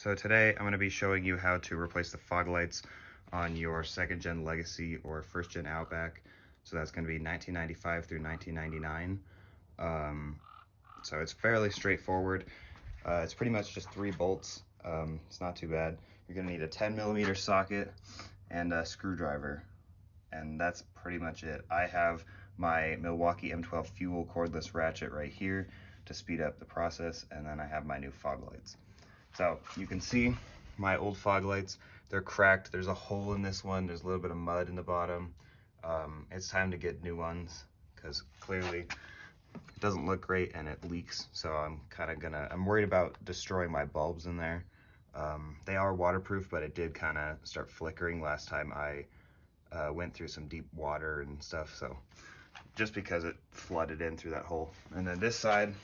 So today I'm going to be showing you how to replace the fog lights on your 2nd gen Legacy or 1st gen Outback. So that's going to be 1995 through 1999. So it's fairly straightforward. It's pretty much just 3 bolts. It's not too bad. You're going to need a 10mm socket and a screwdriver, and that's pretty much it. I have my Milwaukee M12 fuel cordless ratchet right here to speed up the process, and then I have my new fog lights. So you can see my old fog lights, they're cracked. There's a hole in this one. There's a little bit of mud in the bottom. It's time to get new ones because clearly it doesn't look great and it leaks. So I'm worried about destroying my bulbs in there. They are waterproof, but it did kind of start flickering last time I went through some deep water and stuff. So just because it flooded in through that hole. And then this side,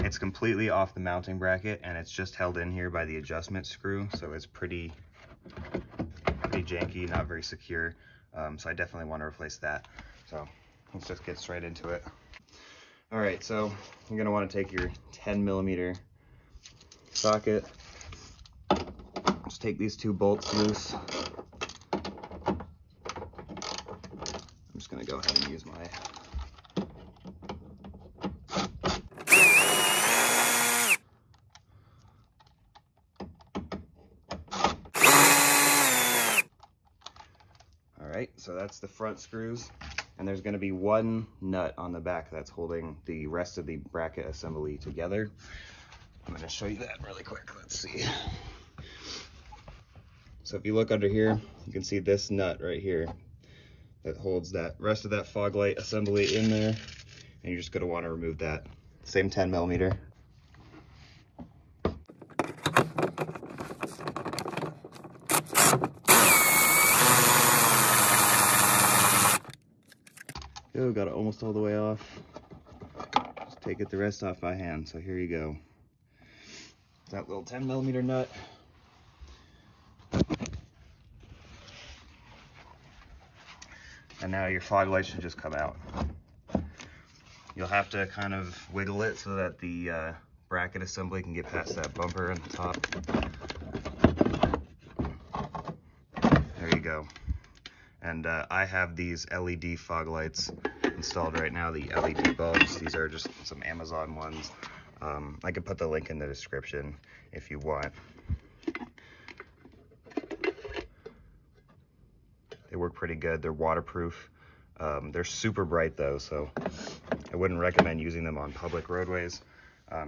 it's completely off the mounting bracket and it's just held in here by the adjustment screw, so it's pretty janky, not very secure. So I definitely want to replace that. So let's just get straight into it. All right, so you're going to want to take your 10mm socket. Just take these 2 bolts loose. I'm just going to go ahead and use my so that's the front screws, and there's going to be 1 nut on the back that's holding the rest of the bracket assembly together. I'm going to show you that really quick. Let's see. So if you look under here, you can see this nut right here that holds that rest of that fog light assembly in there, and you're just going to want to remove that. Same 10mm. Oh, got it almost all the way off. Just take it the rest off by hand. So here you go. That little 10mm nut. And now your fog light should just come out. You'll have to kind of wiggle it so that the bracket assembly can get past that bumper on the top. There you go. And I have these LED fog lights installed right now, the LED bulbs. These are just some Amazon ones. I could put the link in the description if you want. They work pretty good. They're waterproof. They're super bright though, so I wouldn't recommend using them on public roadways,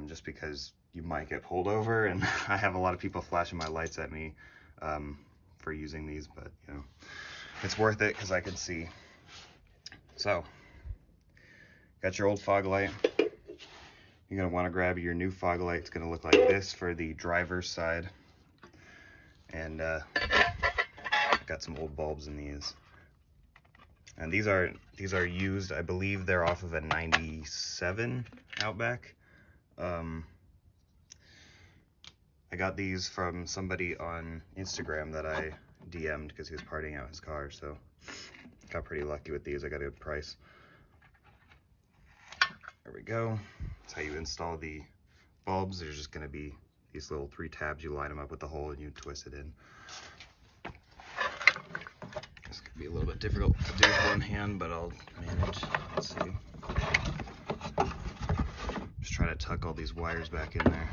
just because you might get pulled over, and I have a lot of people flashing my lights at me for using these, but you know, it's worth it because I can see. So, got your old fog light. You're going to want to grab your new fog light. It's going to look like this for the driver's side. And got some old bulbs in these. And these are used, I believe they're off of a 97 Outback. I got these from somebody on Instagram that I DM'd because he was partying out his car, so got pretty lucky with these. I got a good price. There we go. That's how you install the bulbs. There's just going to be these little 3 tabs. You line them up with the hole and you twist it in. This could be a little bit difficult to do with one hand, but I'll manage. Let's see. Just trying to tuck all these wires back in there.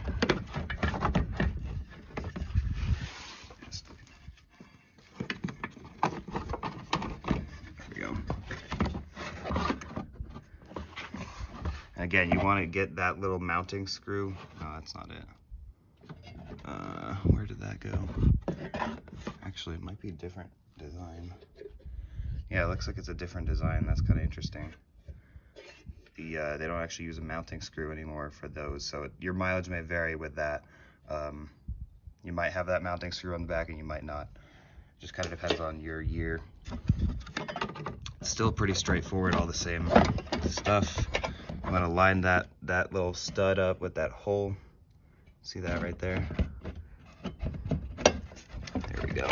Again, you want to get that little mounting screw. No, that's not it. Where did that go? Actually, it might be a different design. Yeah, it looks like it's a different design. That's kind of interesting. They don't actually use a mounting screw anymore for those, so your mileage may vary with that. You might have that mounting screw on the back and you might not. Just kind of depends on your year. Still pretty straightforward, all the same stuff. I'm going to line that little stud up with that hole. See that right there? There we go.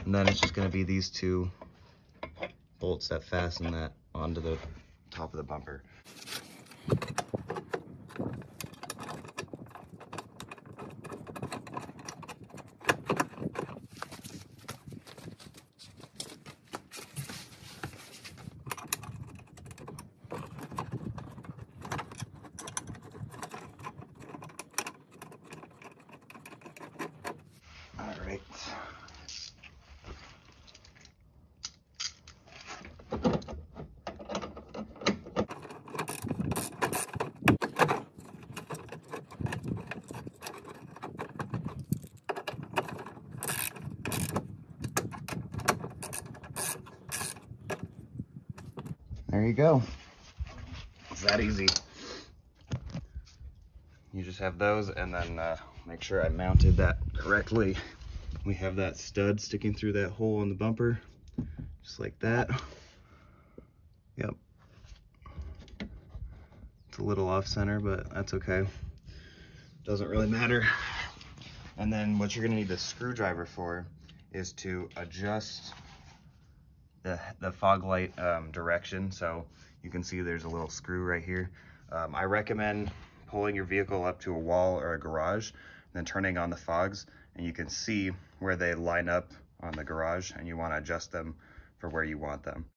And then it's just going to be these 2 bolts that fasten that onto the top of the bumper. there you go. It's that easy. You just have those, and then make sure I mounted that correctly. We have that stud sticking through that hole in the bumper, just like that. Yep. It's a little off center, but that's okay. Doesn't really matter. And then what you're gonna need the screwdriver for is to adjust the fog light direction. So you can see there's a little screw right here. I recommend pulling your vehicle up to a wall or a garage, and then turning on the fogs, and you can see where they line up on the garage, and you want to adjust them for where you want them.